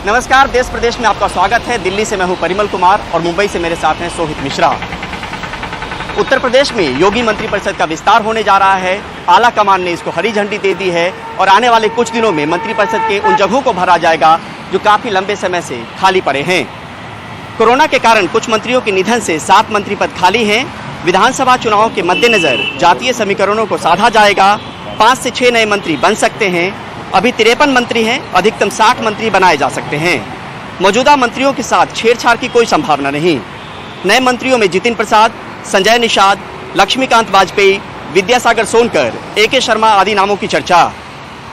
नमस्कार, देश प्रदेश में आपका स्वागत है। दिल्ली से मैं हूं परिमल कुमार और मुंबई से मेरे साथ हैं सोहित मिश्रा। उत्तर प्रदेश में योगी मंत्रिपरिषद का विस्तार होने जा रहा है। आला कमान ने इसको हरी झंडी दे दी है और आने वाले कुछ दिनों में मंत्रिपरिषद के उन जगहों को भरा जाएगा जो काफी लंबे समय से खाली पड़े हैं। कोरोना के कारण कुछ मंत्रियों के निधन से 7 मंत्री पद खाली हैं। विधानसभा चुनाव के मद्देनजर जातीय समीकरणों को साधा जाएगा। 5 से 6 नए मंत्री बन सकते हैं। अभी 53 मंत्री हैं, अधिकतम 60 मंत्री बनाए जा सकते हैं। मौजूदा मंत्रियों के साथ छेड़छाड़ की कोई संभावना नहीं। नए मंत्रियों में जितिन प्रसाद, संजय निषाद, लक्ष्मीकांत वाजपेयी, विद्यासागर सोनकर, AK शर्मा आदि नामों की चर्चा।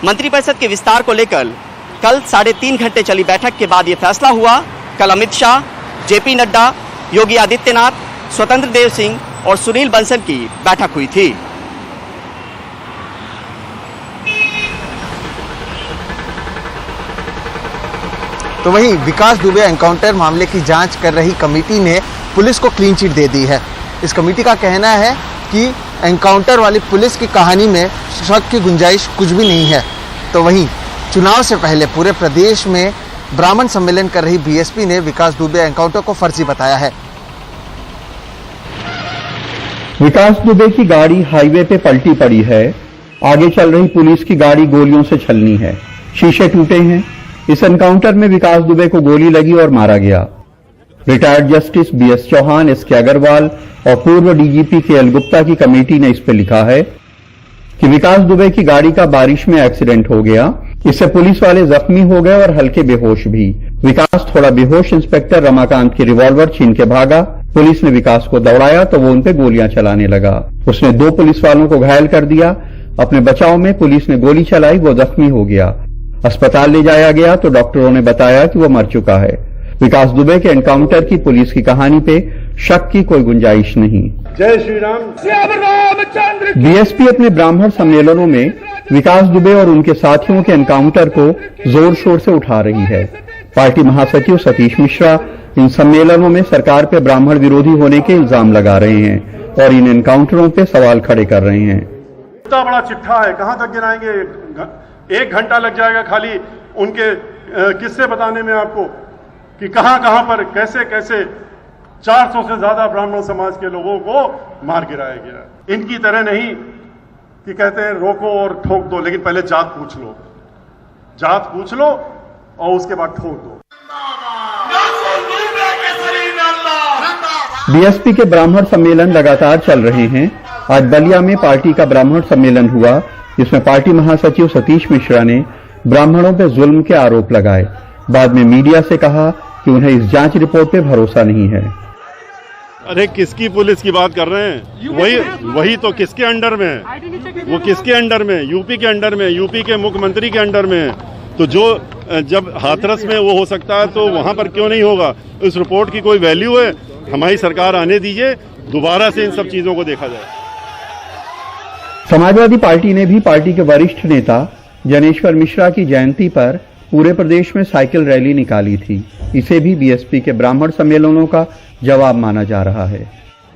मंत्रिपरिषद के विस्तार को लेकर कल 3.5 घंटे चली बैठक के बाद ये फैसला हुआ। कल अमित शाह, JP नड्डा, योगी आदित्यनाथ, स्वतंत्र देव सिंह और सुनील बंसल की बैठक हुई थी। तो वहीं विकास दुबे एनकाउंटर मामले की जांच कर रही कमेटी ने पुलिस को क्लीन चिट दे दी है। इस कमेटी का कहना है कि एनकाउंटर वाली पुलिस की कहानी में शक की गुंजाइश कुछ भी नहीं है। तो वहीं चुनाव से पहले पूरे प्रदेश में ब्राह्मण सम्मेलन कर रही BSP ने विकास दुबे एनकाउंटर को फर्जी बताया है। विकास दुबे की गाड़ी हाईवे पे पलटी पड़ी है। आगे चल रही पुलिस की गाड़ी गोलियों से छलनी है। शीशे टूटे हैं। इस एनकाउंटर में विकास दुबे को गोली लगी और मारा गया। Retired justice BS Chauhan, SK Agarwal और पूर्व DGP KL गुप्ता की कमेटी ने इस पर लिखा है कि विकास दुबे की गाड़ी का बारिश में एक्सीडेंट हो गया। इससे पुलिस वाले जख्मी हो गए और हल्के बेहोश भी। विकास थोड़ा बेहोश इंस्पेक्टर रमाकांत की रिवॉल्वर छीन के भागा। पुलिस ने विकास को दौड़ाया तो वो उन पे गोलियां चलाने लगा। उसने 2 पुलिस वालों को घायल कर दिया। अपने बचाव में पुलिस ने गोली चलाई, वो जख्मी हो गया। अस्पताल ले जाया गया तो डॉक्टरों ने बताया कि वो मर चुका है। विकास दुबे के एनकाउंटर की पुलिस की कहानी पे शक की कोई गुंजाइश नहीं। जय श्री राम। BSP अपने ब्राह्मण सम्मेलनों में विकास दुबे और उनके साथियों के एनकाउंटर को जोर शोर से उठा रही है। पार्टी महासचिव सतीश मिश्रा इन सम्मेलनों में सरकार पे ब्राह्मण विरोधी होने के इल्जाम लगा रहे हैं और इन एनकाउंटरों पे सवाल खड़े कर रहे हैं। इतना बड़ा चिट्ठा है, कहां तक गिनाएंगे? 1 घंटा लग जाएगा खाली उनके किस्से बताने में आपको कि कहां पर कैसे 400 से ज्यादा ब्राह्मण समाज के लोगों को मार गिराया गया। इनकी तरह नहीं कि कहते हैं रोको और ठोक दो, लेकिन पहले जात पूछ लो और उसके बाद ठोक दो। BSP के ब्राह्मण सम्मेलन लगातार चल रहे हैं। आज बलिया में पार्टी का ब्राह्मण सम्मेलन हुआ, जिसमें पार्टी महासचिव सतीश मिश्रा ने ब्राह्मणों पर जुल्म के आरोप लगाए। बाद में मीडिया से कहा कि उन्हें इस जांच रिपोर्ट पे भरोसा नहीं है। अरे किसकी पुलिस की बात कर रहे हैं? वही तो किसके अंडर में है? वो किसके अंडर में? यूपी के अंडर में, यूपी के मुख्यमंत्री के अंडर में है। तो जो जब हाथरस में वो हो सकता है तो वहां पर क्यों नहीं होगा? इस रिपोर्ट की कोई वैल्यू है? हमारी सरकार आने दीजिए, दोबारा से इन सब चीजों को देखा जाए। समाजवादी पार्टी ने भी पार्टी के वरिष्ठ नेता जनेश्वर मिश्रा की जयंती पर पूरे प्रदेश में साइकिल रैली निकाली थी। इसे भी BSP के ब्राह्मण सम्मेलनों का जवाब माना जा रहा है।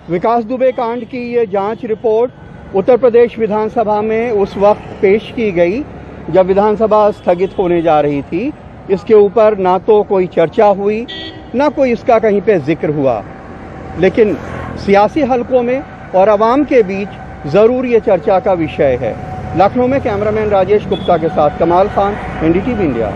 विकास दुबे कांड की ये जांच रिपोर्ट उत्तर प्रदेश विधानसभा में उस वक्त पेश की गई जब विधानसभा स्थगित होने जा रही थी। इसके ऊपर ना तो कोई चर्चा हुई, ना कोई इसका कहीं पे जिक्र हुआ, लेकिन सियासी हलकों में और आवाम के बीच जरूर ये चर्चा का विषय है। लखनऊ में कैमरामैन राजेश गुप्ता के साथ कमाल खान, NDTV इंडिया।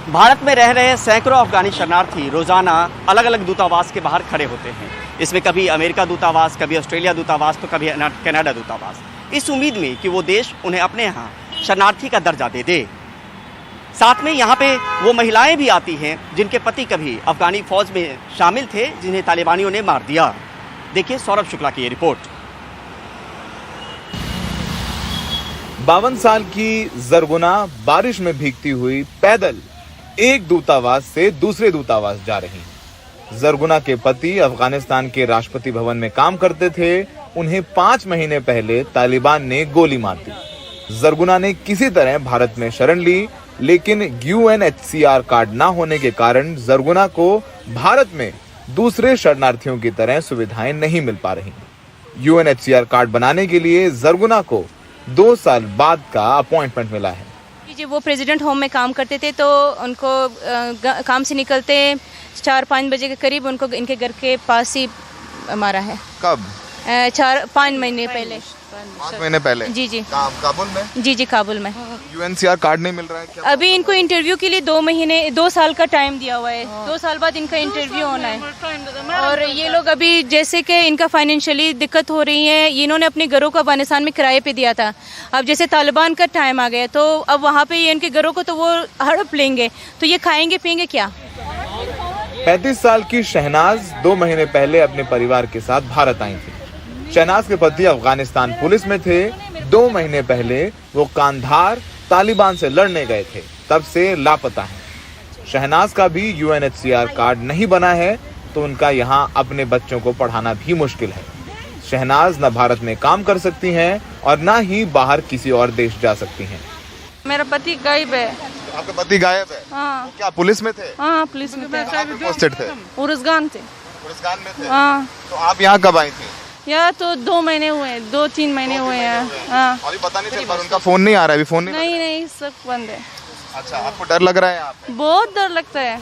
भारत में रह रहे सैकड़ों अफगानी शरणार्थी रोजाना अलग अलग दूतावास के बाहर खड़े होते हैं। इसमें कभी अमेरिका दूतावास, कभी ऑस्ट्रेलिया दूतावास, तो कभी कनाडा दूतावास, इस उम्मीद में कि वो देश उन्हें अपने यहाँ शरणार्थी का दर्जा दे दे। साथ में यहाँ पे वो महिलाएं भी आती हैं जिनके पति कभी अफगानी फौज में शामिल थे, जिन्हें तालिबानियों ने मार दिया। देखिए सौरभ शुक्ला की ये रिपोर्ट। 52 साल की जरगुना बारिश में भीगती हुई पैदल एक दूतावास से दूसरे दूतावास जा रही हैं। जरगुना के पति अफगानिस्तान के राष्ट्रपति भवन में काम करते थे। उन्हें 5 महीने पहले तालिबान ने गोली मार दी। जरगुना ने किसी तरह भारत में शरण ली, लेकिन UNHCR कार्ड न होने के कारण जरगुना को भारत में दूसरे शरणार्थियों की तरह सुविधाएं नहीं मिल पा रही। UNHCR कार्ड बनाने के लिए जरगुना को 2 साल बाद का अपॉइंटमेंट मिला है। जी वो प्रेसिडेंट होम में काम करते थे, तो उनको काम से निकलते 4-5 बजे के करीब उनको इनके घर के पास ही मारा है। कब? 4-5 महीने पहले। 5 महीने पहले? जी जी। काबुल में? जी काबुल में। UNHCR कार्ड नहीं मिल रहा है क्या? अभी इनको इंटरव्यू के लिए 2 साल का टाइम दिया हुआ है। 2 साल बाद इनका इंटरव्यू होना है। और ये लोग अभी जैसे कि इनका फाइनेंशियली दिक्कत हो रही है, इन्होंने अपने घरों को अफगानिस्तान में किराए पे दिया था। अब जैसे तालिबान का टाइम आ गया तो अब वहाँ पे ये इनके घरों को तो वो हड़प लेंगे, तो ये खाएंगे पिएंगे क्या? 35 साल की शहनाज 2 महीने पहले अपने परिवार के साथ भारत आई थी। शहनाज के पति अफगानिस्तान पुलिस में थे। 2 महीने पहले वो कांधार तालिबान से लड़ने गए थे, तब से लापता हैं। शहनाज का भी UNHCR कार्ड नहीं बना है, तो उनका यहाँ अपने बच्चों को पढ़ाना भी मुश्किल है। शहनाज न भारत में काम कर सकती हैं और न ही बाहर किसी और देश जा सकती हैं। मेरा पति गायब है। आपका पति गायब है? हाँ। क्या पुलिस में थे? हाँ पुलिस में थे। पोस्टेड थे? उर्जगान थे। उर्जगान में थे? हाँ। तो आप यहाँ कब आई थी? या तो 2 महीने हुए, 2-3 महीने हुए हैं। हाँ। अभी पता नहीं चल पा, उनका फोन नहीं आ रहा है, अभी फोन नहीं सब बंद है। अच्छा, आपको डर लग रहा है यहाँ पे? बहुत डर लगता है।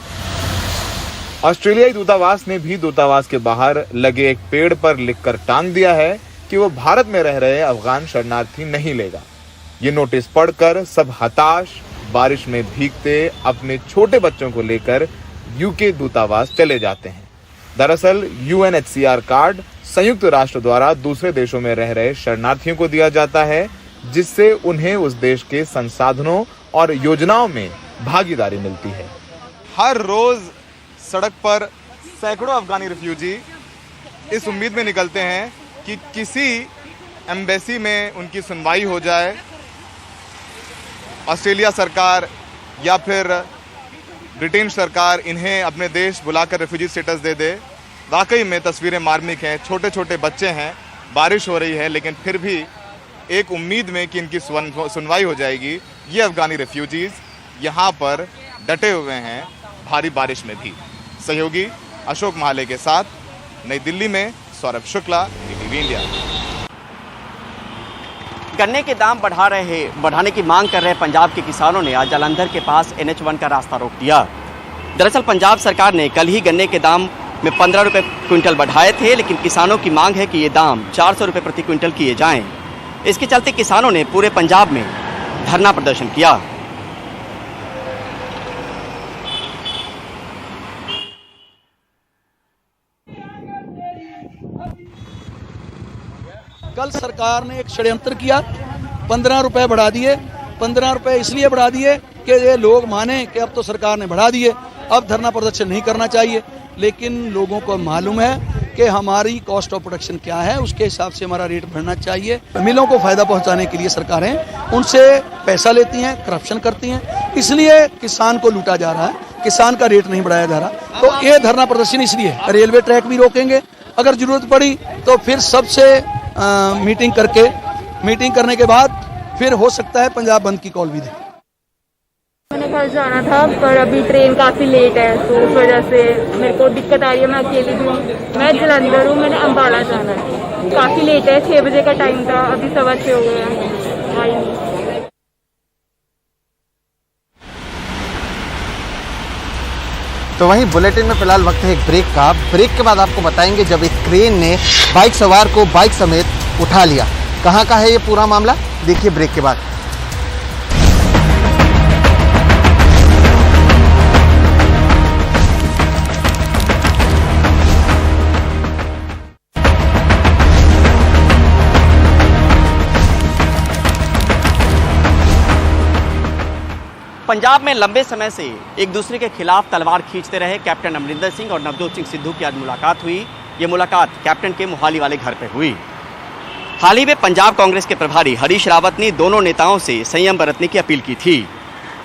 ऑस्ट्रेलियाई दूतावास ने भी दूतावास के बाहर लगे एक पेड़ पर लिखकर टांग दिया है कि वो भारत में रह रहे अफगान शरणार्थी नहीं लेगा। ये नोटिस पढ़कर सब हताश बारिश में भीगते अपने छोटे बच्चों को लेकर यूके दूतावास चले जाते हैं। दरअसल UNHCR कार्ड संयुक्त राष्ट्र द्वारा दूसरे देशों में रह रहे शरणार्थियों को दिया जाता है, जिससे उन्हें उस देश के संसाधनों और योजनाओं में भागीदारी मिलती है। हर रोज सड़क पर सैकड़ों अफगानी रिफ्यूजी इस उम्मीद में निकलते हैं कि किसी एम्बेसी में उनकी सुनवाई हो जाए, ऑस्ट्रेलिया सरकार या फिर ब्रिटेन सरकार इन्हें अपने देश बुलाकर रिफ्यूजी स्टेटस दे दे। वाकई में तस्वीरें मार्मिक हैं। छोटे छोटे बच्चे हैं, बारिश हो रही है, लेकिन फिर भी एक उम्मीद में कि इनकी सुनवाई हो जाएगी, ये अफगानी रिफ्यूजीज यहाँ पर डटे हुए हैं भारी बारिश में भी। सहयोगी अशोक माले के साथ नई दिल्ली में सौरभ शुक्ला, ETV इंडिया। गन्ने के दाम बढ़ाने की मांग कर रहे पंजाब के किसानों ने आज जालंधर के पास NH1 का रास्ता रोक दिया। दरअसल पंजाब सरकार ने कल ही गन्ने के दाम में 15 रुपये क्विंटल बढ़ाए थे, लेकिन किसानों की मांग है कि ये दाम 400 रुपये प्रति क्विंटल किए जाएं। इसके चलते किसानों ने पूरे पंजाब में धरना प्रदर्शन किया। कल सरकार ने एक षड्यंत्र किया, 15 रुपए बढ़ा दिए। 15 रुपए इसलिए बढ़ा दिए कि ये लोग माने कि अब तो सरकार ने बढ़ा दिए, अब धरना प्रदर्शन नहीं करना चाहिए। लेकिन लोगों को मालूम है कि हमारी कॉस्ट ऑफ प्रोडक्शन क्या है, उसके हिसाब से हमारा रेट बढ़ना चाहिए। मिलों को फायदा पहुंचाने के लिए सरकारें उनसे पैसा लेती हैं, करप्शन करती हैं, इसलिए किसान को लूटा जा रहा है, किसान का रेट नहीं बढ़ाया जा रहा। तो ये धरना प्रदर्शन इसलिए है। रेलवे ट्रैक भी रोकेंगे, अगर जरूरत पड़ी तो फिर सबसे मीटिंग करने के बाद फिर हो सकता है पंजाब बंद की कॉल भी दे। मैंने घर जाना था, पर अभी ट्रेन काफ़ी लेट है, तो उस वजह से मेरे को दिक्कत आ रही है। मैं अकेली भी हूँ, मैं जलंधर हूँ, मैंने अम्बाला जाना है। काफ़ी लेट है, 6 बजे का टाइम था, अभी 6:15 हो गए हैं, आई नहीं। तो वहीं बुलेटिन में फिलहाल वक्त है एक ब्रेक का। ब्रेक के बाद आपको बताएंगे जब एक क्रेन ने बाइक सवार को बाइक समेत उठा लिया। कहां का है ये पूरा मामला, देखिए ब्रेक के बाद। पंजाब में लंबे समय से एक दूसरे के खिलाफ तलवार खींचते रहे कैप्टन अमरिंदर सिंह और नवजोत सिंह सिद्धू की आज मुलाकात हुई। ये मुलाकात कैप्टन के मोहाली वाले घर पे हुई। हाल ही में पंजाब कांग्रेस के प्रभारी हरीश रावत ने दोनों नेताओं से संयम बरतने की अपील की थी।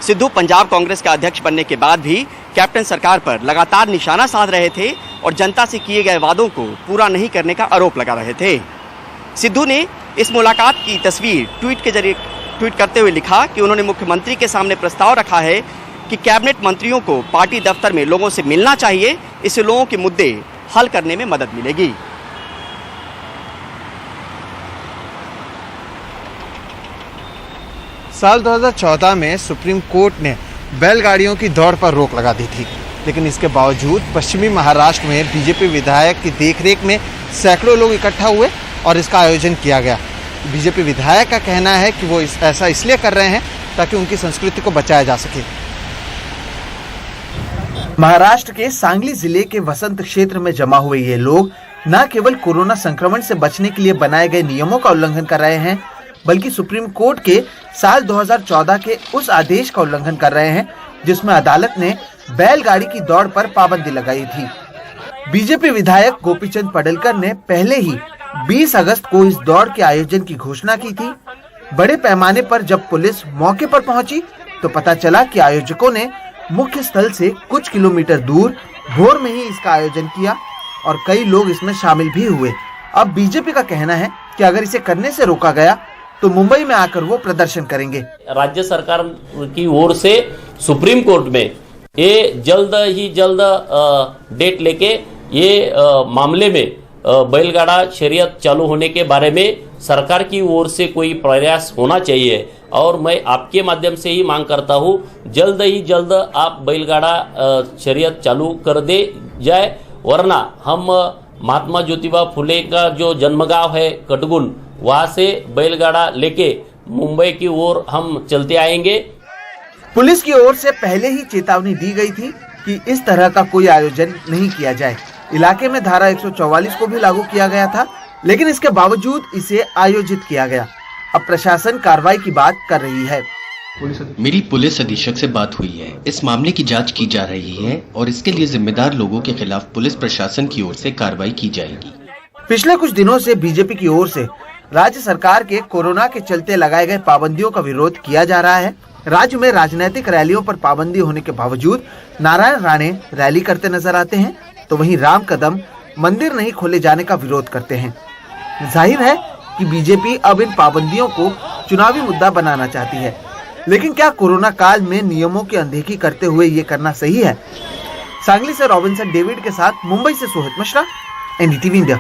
सिद्धू पंजाब कांग्रेस का अध्यक्ष बनने के बाद भी कैप्टन सरकार पर लगातार निशाना साध रहे थे और जनता से किए गए वादों को पूरा नहीं करने का आरोप लगा रहे थे। सिद्धू ने इस मुलाकात की तस्वीर ट्वीट करते हुए लिखा कि उन्होंने मुख्यमंत्री के सामने प्रस्ताव रखा है कि कैबिनेट मंत्रियों को पार्टी दफ्तर में लोगों से मिलना चाहिए, इससे लोगों के मुद्दे हल करने में मदद मिलेगी। साल 2014 में सुप्रीम कोर्ट ने बैलगाड़ियों की दौड़ पर रोक लगा दी थी, लेकिन इसके बावजूद पश्चिमी महाराष्ट्र में बीजेपी विधायक की देखरेख में सैकड़ों लोग इकट्ठा हुए और इसका आयोजन किया गया। बीजेपी विधायक का कहना है कि वो ऐसा इसलिए कर रहे हैं ताकि उनकी संस्कृति को बचाया जा सके। महाराष्ट्र के सांगली जिले के वसंत क्षेत्र में जमा हुए ये लोग न केवल कोरोना संक्रमण से बचने के लिए बनाए गए नियमों का उल्लंघन कर रहे हैं, बल्कि सुप्रीम कोर्ट के साल 2014 के उस आदेश का उल्लंघन कर रहे हैं जिसमें अदालत ने बैलगाड़ी की दौड़ पर पाबंदी लगाई थी। बीजेपी विधायक गोपीचंद पडलकर ने पहले ही 20 अगस्त को इस दौड़ के आयोजन की घोषणा की थी। बड़े पैमाने पर जब पुलिस मौके पर पहुंची तो पता चला कि आयोजकों ने मुख्य स्थल से कुछ किलोमीटर दूर भोर में ही इसका आयोजन किया और कई लोग इसमें शामिल भी हुए। अब बीजेपी का कहना है कि अगर इसे करने से रोका गया तो मुंबई में आकर वो प्रदर्शन करेंगे। राज्य सरकार की ओर से सुप्रीम कोर्ट में ये जल्द ही जल्द डेट लेके ये मामले में बैलगाड़ा शरीयत चालू होने के बारे में सरकार की ओर से कोई प्रयास होना चाहिए और मैं आपके माध्यम से ही मांग करता हूँ जल्द ही जल्द आप बैलगाड़ा शरीयत चालू कर दे जाए, वरना हम महात्मा ज्योतिबा फुले का जो जन्मगांव है कटगुन, वहां से बैलगाड़ा लेके मुंबई की ओर हम चलते आएंगे। पुलिस की ओर से पहले ही चेतावनी दी गई थी कि इस तरह का कोई आयोजन नहीं किया जाए। इलाके में धारा 144 को भी लागू किया गया था, लेकिन इसके बावजूद इसे आयोजित किया गया। अब प्रशासन कार्रवाई की बात कर रही है। मेरी पुलिस अधीक्षक से बात हुई है, इस मामले की जांच की जा रही है और इसके लिए जिम्मेदार लोगों के खिलाफ पुलिस प्रशासन की ओर से कार्रवाई की जाएगी। पिछले कुछ दिनों से बीजेपी की ओर से राज्य सरकार के कोरोना के चलते लगाए गए पाबंदियों का विरोध किया जा रहा है। राज्य में राजनीतिक रैलियों पर पाबंदी होने के बावजूद नारायण राणे रैली करते नजर आते हैं, तो वहीं राम कदम मंदिर नहीं खोले जाने का विरोध करते हैं। जाहिर है कि बीजेपी अब इन पाबंदियों को चुनावी मुद्दा बनाना चाहती है, लेकिन क्या कोरोना काल में नियमों की अनदेखी करते हुए ये करना सही है? सांगली से रॉबिन्सन डेविड के साथ मुंबई से Sohit Mishra, NDTV India.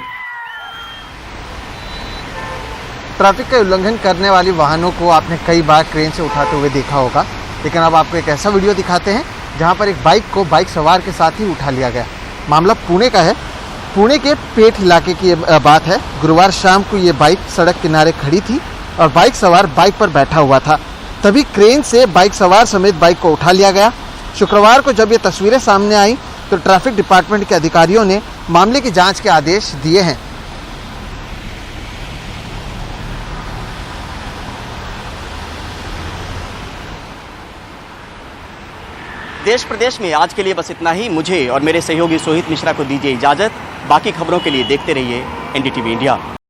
Traffic का उल्लंघन करने वाले वाहनों को आपने कई बार क्रेन से उठाते हुए देखा होगा, लेकिन अब आपको एक ऐसा वीडियो दिखाते हैं जहां पर एक बाइक को बाइक सवार के साथ ही उठा लिया गया। मामला पुणे का है। पुणे के पेठ इलाके की बात है। गुरुवार शाम को ये बाइक सड़क किनारे खड़ी थी और बाइक सवार बाइक पर बैठा हुआ था, तभी क्रेन से बाइक सवार समेत बाइक को उठा लिया गया। शुक्रवार को जब ये तस्वीरें सामने आई तो ट्रैफिक डिपार्टमेंट के अधिकारियों ने मामले की जांच के आदेश दिए हैं। देश प्रदेश में आज के लिए बस इतना ही। मुझे और मेरे सहयोगी सोहित मिश्रा को दीजिए इजाजत। बाकी खबरों के लिए देखते रहिए एनडीटीवी इंडिया।